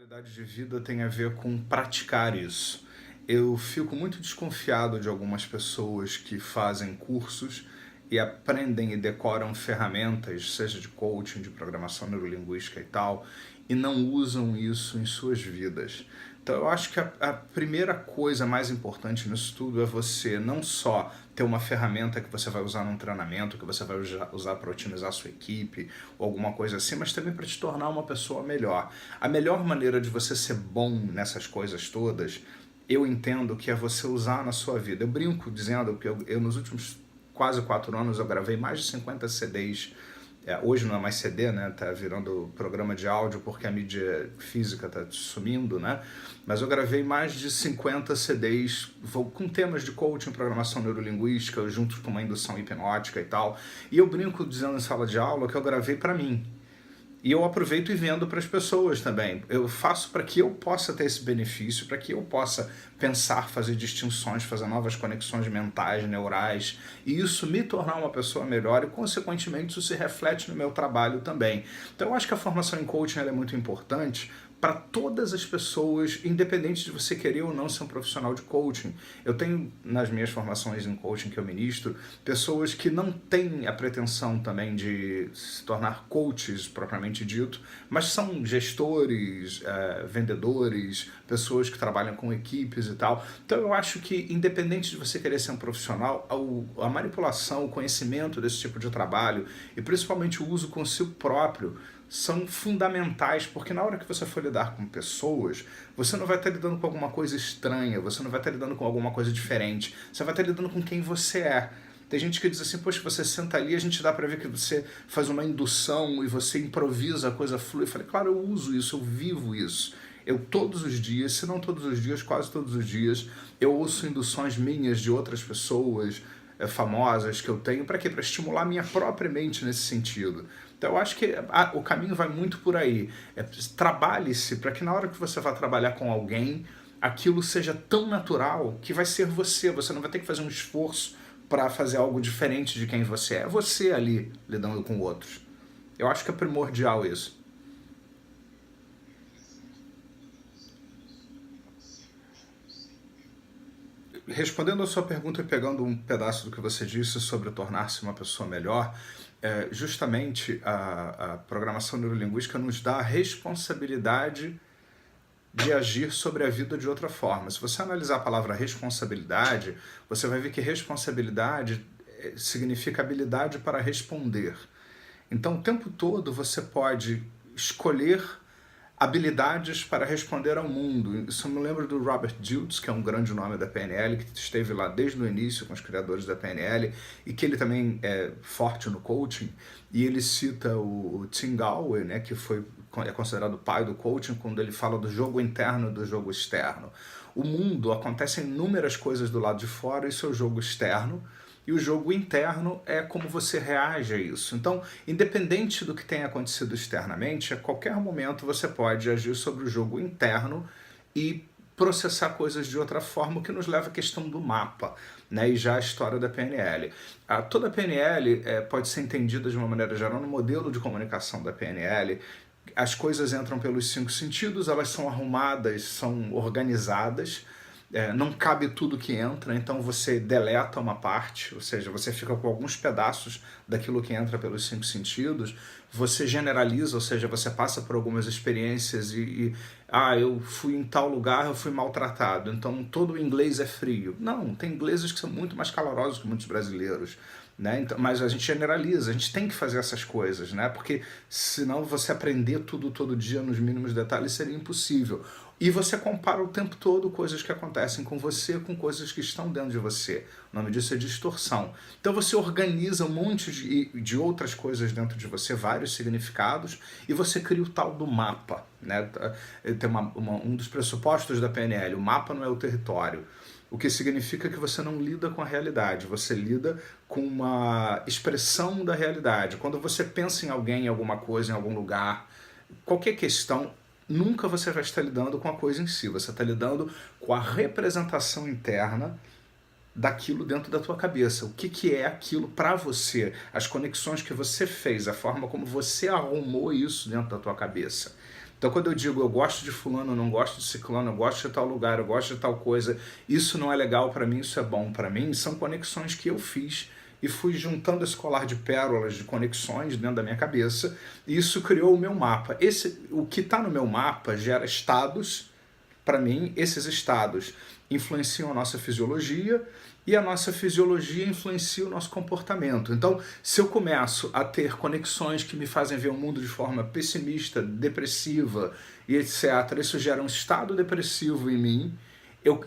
qualidade de vida tem a ver com praticar isso. Eu fico muito desconfiado de algumas pessoas que fazem cursos e aprendem e decoram ferramentas, seja de coaching, de programação neurolinguística e tal, e não usam isso em suas vidas. Então eu acho que a primeira coisa mais importante nisso tudo é você não só ter uma ferramenta que você vai usar num treinamento, que você vai usar para otimizar a sua equipe ou alguma coisa assim, mas também para te tornar uma pessoa melhor. A melhor maneira de você ser bom nessas coisas todas, eu entendo que é você usar na sua vida. Eu brinco dizendo que eu nos últimos quase 4 anos eu gravei mais de 50 CDs. Hoje não é mais CD, né? Tá virando programa de áudio porque a mídia física tá sumindo, né? Mas eu gravei mais de 50 CDs com temas de coaching, programação neurolinguística, junto com uma indução hipnótica e tal. E eu brinco dizendo em sala de aula que eu gravei para mim. E eu aproveito e vendo para as pessoas também. Eu faço para que eu possa ter esse benefício, para que eu possa pensar, fazer distinções, fazer novas conexões mentais, neurais, e isso me tornar uma pessoa melhor e, consequentemente, isso se reflete no meu trabalho também. Então, eu acho que a formação em coaching ela é muito importante para todas as pessoas, independente de você querer ou não ser um profissional de coaching. Eu tenho, nas minhas formações em coaching que eu ministro, pessoas que não têm a pretensão também de se tornar coaches, propriamente dito, mas são gestores, vendedores, pessoas que trabalham com equipes e tal. Então eu acho que, independente de você querer ser um profissional, a manipulação, o conhecimento desse tipo de trabalho e principalmente o uso consigo próprio são fundamentais, porque na hora que você for lidar com pessoas, você não vai estar lidando com alguma coisa estranha, você não vai estar lidando com alguma coisa diferente, você vai estar lidando com quem você é. Tem gente que diz assim, poxa, você senta ali, a gente dá pra ver que você faz uma indução e você improvisa, a coisa flui. Eu falei, claro, eu uso isso, eu vivo isso. Eu todos os dias, se não todos os dias, quase todos os dias, eu ouço induções minhas de outras pessoas famosas que eu tenho, para quê? Para estimular minha própria mente nesse sentido. Então eu acho que o caminho vai muito por aí. Trabalhe-se para que na hora que você vai trabalhar com alguém, aquilo seja tão natural que vai ser você. Você não vai ter que fazer um esforço para fazer algo diferente de quem você é. É você ali lidando com outros. Eu acho que é primordial isso. Respondendo a sua pergunta e pegando um pedaço do que você disse sobre tornar-se uma pessoa melhor, justamente a programação neurolinguística nos dá a responsabilidade de agir sobre a vida de outra forma. Se você analisar a palavra responsabilidade, você vai ver que responsabilidade significa habilidade para responder. Então, o tempo todo você pode escolher habilidades para responder ao mundo. Isso eu me lembro do Robert Dilts, que é um grande nome da PNL, que esteve lá desde o início com os criadores da PNL, e que ele também é forte no coaching, e ele cita o Tim Gallwey, né, que é considerado o pai do coaching, quando ele fala do jogo interno e do jogo externo. O mundo, acontecem inúmeras coisas do lado de fora, isso é o jogo externo, e o jogo interno é como você reage a isso. Então, independente do que tenha acontecido externamente, a qualquer momento você pode agir sobre o jogo interno e processar coisas de outra forma, o que nos leva à questão do mapa, né? E já a história da PNL. Toda a PNL pode ser entendida de uma maneira geral no modelo de comunicação da PNL. As coisas entram pelos 5 sentidos, elas são arrumadas, são organizadas, não cabe tudo que entra, então você deleta uma parte, ou seja, você fica com alguns pedaços daquilo que entra pelos 5 sentidos, você generaliza, ou seja, você passa por algumas experiências eu fui em tal lugar, eu fui maltratado, então todo o inglês é frio. Não, tem ingleses que são muito mais calorosos que muitos brasileiros, né? Então, mas a gente generaliza, a gente tem que fazer essas coisas, né? Porque senão você aprender tudo todo dia nos mínimos detalhes seria impossível. E você compara o tempo todo coisas que acontecem com você com coisas que estão dentro de você. O nome disso é distorção. Então você organiza um monte de outras coisas dentro de você, vários significados, e você cria o tal do mapa, né? Tem um dos pressupostos da PNL, o mapa não é o território. O que significa que você não lida com a realidade, você lida com uma expressão da realidade. Quando você pensa em alguém, em alguma coisa, em algum lugar, qualquer questão, nunca você vai estar lidando com a coisa em si, você está lidando com a representação interna daquilo dentro da tua cabeça. O que é aquilo para você, as conexões que você fez, a forma como você arrumou isso dentro da tua cabeça. Então, quando eu digo eu gosto de fulano, eu não gosto de ciclano, eu gosto de tal lugar, eu gosto de tal coisa, isso não é legal para mim, isso é bom para mim, são conexões que eu fiz e fui juntando esse colar de pérolas, de conexões dentro da minha cabeça, e isso criou o meu mapa. O que está no meu mapa gera estados. Para mim, esses estados influenciam a nossa fisiologia e a nossa fisiologia influencia o nosso comportamento. Então, se eu começo a ter conexões que me fazem ver o mundo de forma pessimista, depressiva e etc., isso gera um estado depressivo em mim,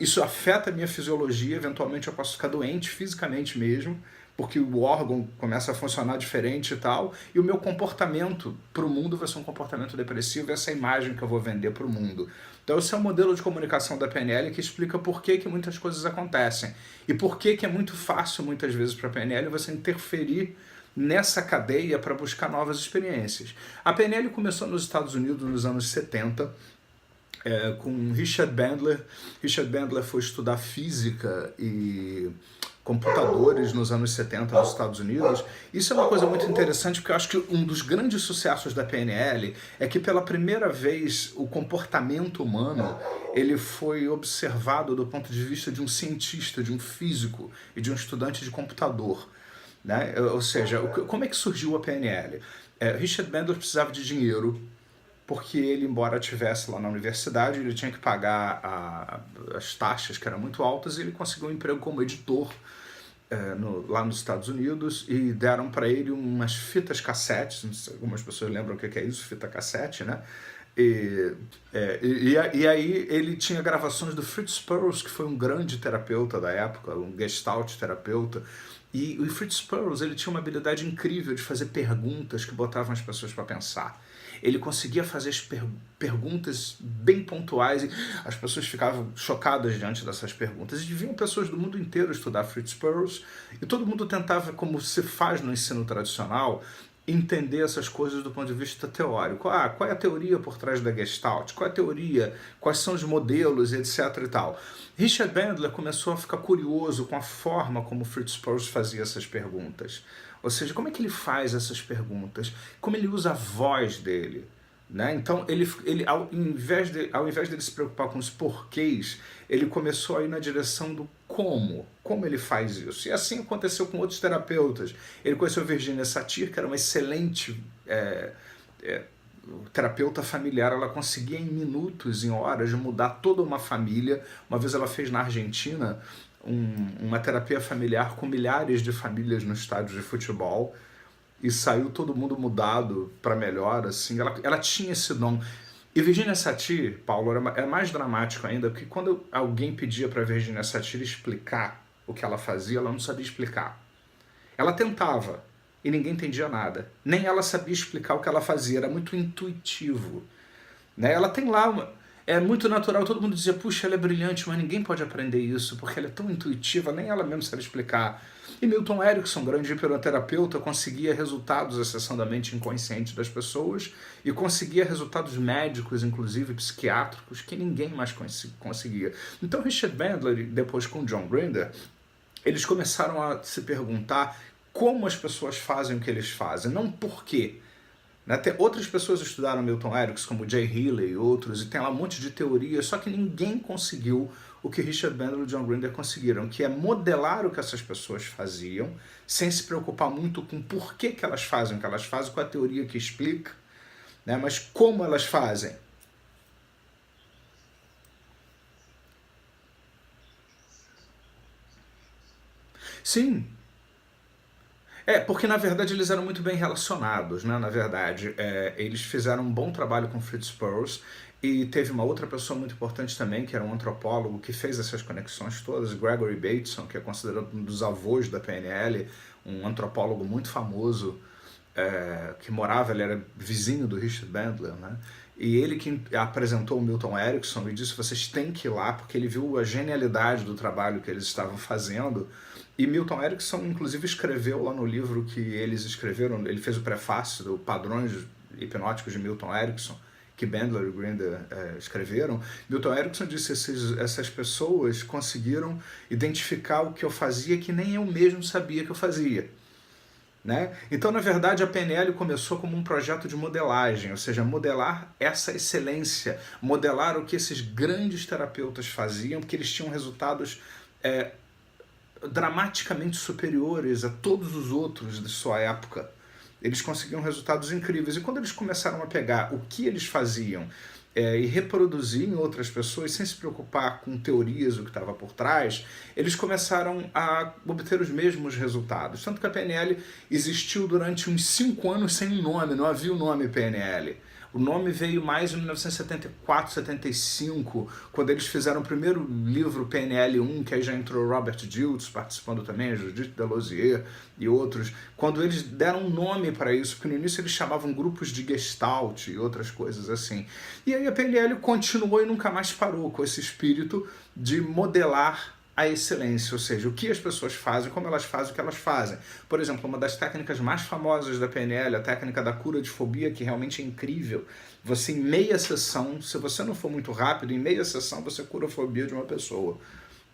isso afeta a minha fisiologia, eventualmente eu posso ficar doente fisicamente mesmo, porque o órgão começa a funcionar diferente e tal, e o meu comportamento para o mundo vai ser um comportamento depressivo, essa é a imagem que eu vou vender para o mundo. Então esse é o modelo de comunicação da PNL que explica por que muitas coisas acontecem, e por que é muito fácil muitas vezes para a PNL você interferir nessa cadeia para buscar novas experiências. A PNL começou nos Estados Unidos nos anos 70, com Richard Bandler. Richard Bandler foi estudar física e computadores nos anos 70 nos Estados Unidos. Isso é uma coisa muito interessante, porque eu acho que um dos grandes sucessos da PNL é que pela primeira vez o comportamento humano ele foi observado do ponto de vista de um cientista, de um físico e de um estudante de computador. Né? Ou seja, como é que surgiu a PNL? Richard Bandler precisava de dinheiro, porque ele, embora estivesse lá na universidade, ele tinha que pagar as taxas, que eram muito altas, e ele conseguiu um emprego como editor lá nos Estados Unidos, e deram para ele umas fitas cassetes, não sei, algumas pessoas lembram o que é isso, fita cassete, né? E aí ele tinha gravações do Fritz Perls, que foi um grande terapeuta da época, um gestalt terapeuta, e o Fritz Perls ele tinha uma habilidade incrível de fazer perguntas que botavam as pessoas para pensar. Ele conseguia fazer as perguntas bem pontuais e as pessoas ficavam chocadas diante dessas perguntas. E vinham pessoas do mundo inteiro estudar Fritz Perls e todo mundo tentava, como se faz no ensino tradicional, entender essas coisas do ponto de vista teórico. Qual é a teoria por trás da Gestalt? Qual é a teoria? Quais são os modelos, etc. e tal. Richard Bandler começou a ficar curioso com a forma como Fritz Perls fazia essas perguntas. Ou seja, como é que ele faz essas perguntas? Como ele usa a voz dele? Né? Então, ele ao invés dele se preocupar com os porquês, ele começou a ir na direção do como. Como ele faz isso? E assim aconteceu com outros terapeutas. Ele conheceu Virginia Satir, que era uma excelente terapeuta familiar. Ela conseguia em minutos, em horas, mudar toda uma família. Uma vez ela fez na Argentina uma terapia familiar com milhares de famílias no estádio de futebol e saiu todo mundo mudado para melhor, assim. Ela tinha esse dom. E Virginia Satir, Paulo, era mais dramático ainda, porque quando alguém pedia para Virginia Satir explicar o que ela fazia, ela não sabia explicar. Ela tentava e ninguém entendia nada. Nem ela sabia explicar o que ela fazia, era muito intuitivo. Né? Ela tem lá é muito natural, todo mundo dizia, puxa, ela é brilhante, mas ninguém pode aprender isso, porque ela é tão intuitiva, nem ela mesma sabe explicar. E Milton Erickson, grande hipnoterapeuta, conseguia resultados acessando a mente inconsciente das pessoas e conseguia resultados médicos, inclusive psiquiátricos, que ninguém mais conseguia. Então Richard Bandler, depois com John Grinder, eles começaram a se perguntar como as pessoas fazem o que eles fazem, não por quê. Até outras pessoas estudaram Milton Erickson, como Jay Healy e outros, e tem lá um monte de teorias, só que ninguém conseguiu o que Richard Bandler e John Grinder conseguiram, que é modelar o que essas pessoas faziam, sem se preocupar muito com por que elas fazem o que elas fazem, com a teoria que explica, né? Mas como elas fazem. Sim. Porque na verdade eles eram muito bem relacionados, né? Na verdade, eles fizeram um bom trabalho com Fritz Perls e teve uma outra pessoa muito importante também, que era um antropólogo, que fez essas conexões todas, Gregory Bateson, que é considerado um dos avós da PNL, um antropólogo muito famoso, que morava, ele era vizinho do Richard Bandler, né? E ele que apresentou o Milton Erickson e disse, vocês têm que ir lá, porque ele viu a genialidade do trabalho que eles estavam fazendo. E Milton Erickson, inclusive, escreveu lá no livro que eles escreveram, ele fez o prefácio do Padrões Hipnóticos de Milton Erickson, que Bandler e Grinder escreveram. Milton Erickson disse, essas pessoas conseguiram identificar o que eu fazia que nem eu mesmo sabia que eu fazia. Né? Então, na verdade, a PNL começou como um projeto de modelagem, ou seja, modelar essa excelência, modelar o que esses grandes terapeutas faziam, porque eles tinham resultados dramaticamente superiores a todos os outros de sua época. Eles conseguiam resultados incríveis. E quando eles começaram a pegar o que eles faziam e reproduzir em outras pessoas, sem se preocupar com teorias, o que estava por trás, eles começaram a obter os mesmos resultados. Tanto que a PNL existiu durante uns 5 anos sem um nome, não havia o nome PNL. O nome veio mais em 1974, 75, quando eles fizeram o primeiro livro PNL1, que aí já entrou Robert Dilts participando também, Judith Delosier e outros, quando eles deram um nome para isso, porque no início eles chamavam grupos de Gestalt e outras coisas assim. E aí a PNL continuou e nunca mais parou com esse espírito de modelar a excelência, ou seja, o que as pessoas fazem, como elas fazem, o que elas fazem. Por exemplo, uma das técnicas mais famosas da PNL, a técnica da cura de fobia, que realmente é incrível. Você, em meia sessão, se você não for muito rápido, em meia sessão você cura a fobia de uma pessoa.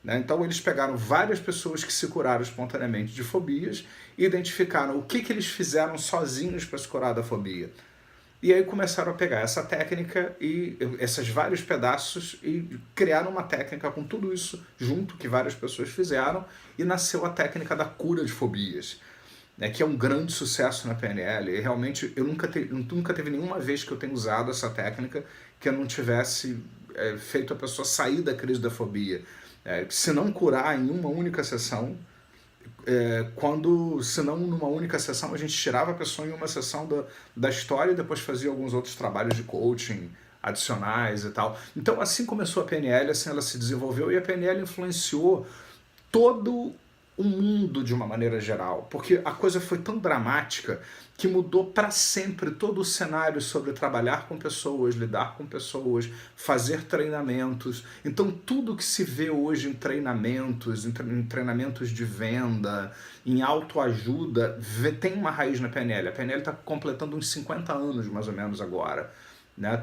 Né? Então eles pegaram várias pessoas que se curaram espontaneamente de fobias e identificaram o que eles fizeram sozinhos para se curar da fobia. E aí começaram a pegar essa técnica e esses vários pedaços e criaram uma técnica com tudo isso junto, que várias pessoas fizeram, e nasceu a técnica da cura de fobias, né, que é um grande sucesso na PNL. E realmente eu nunca teve nenhuma vez que eu tenha usado essa técnica que eu não tivesse feito a pessoa sair da crise da fobia. Se não curar em uma única sessão, se não numa única sessão, a gente tirava a pessoa em uma sessão da história e depois fazia alguns outros trabalhos de coaching adicionais e tal. Então assim começou a PNL, assim ela se desenvolveu e a PNL influenciou todo o mundo de uma maneira geral, porque a coisa foi tão dramática que mudou para sempre todo o cenário sobre trabalhar com pessoas, lidar com pessoas, fazer treinamentos. Então tudo que se vê hoje em treinamentos de venda, em autoajuda, tem uma raiz na PNL. A PNL está completando uns 50 anos mais ou menos agora.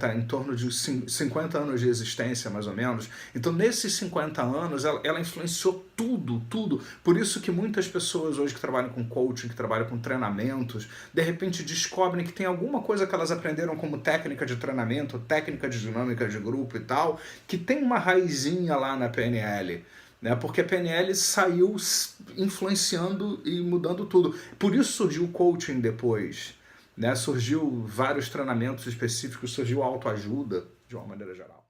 Tá em torno de 50 anos de existência, mais ou menos. Então, nesses 50 anos, ela influenciou tudo. Por isso que muitas pessoas hoje que trabalham com coaching, que trabalham com treinamentos, de repente descobrem que tem alguma coisa que elas aprenderam como técnica de treinamento, técnica de dinâmica de grupo e tal, que tem uma raizinha lá na PNL. Porque a PNL saiu influenciando e mudando tudo. Por isso surgiu o coaching depois. Surgiu vários treinamentos específicos, surgiu autoajuda, de uma maneira geral.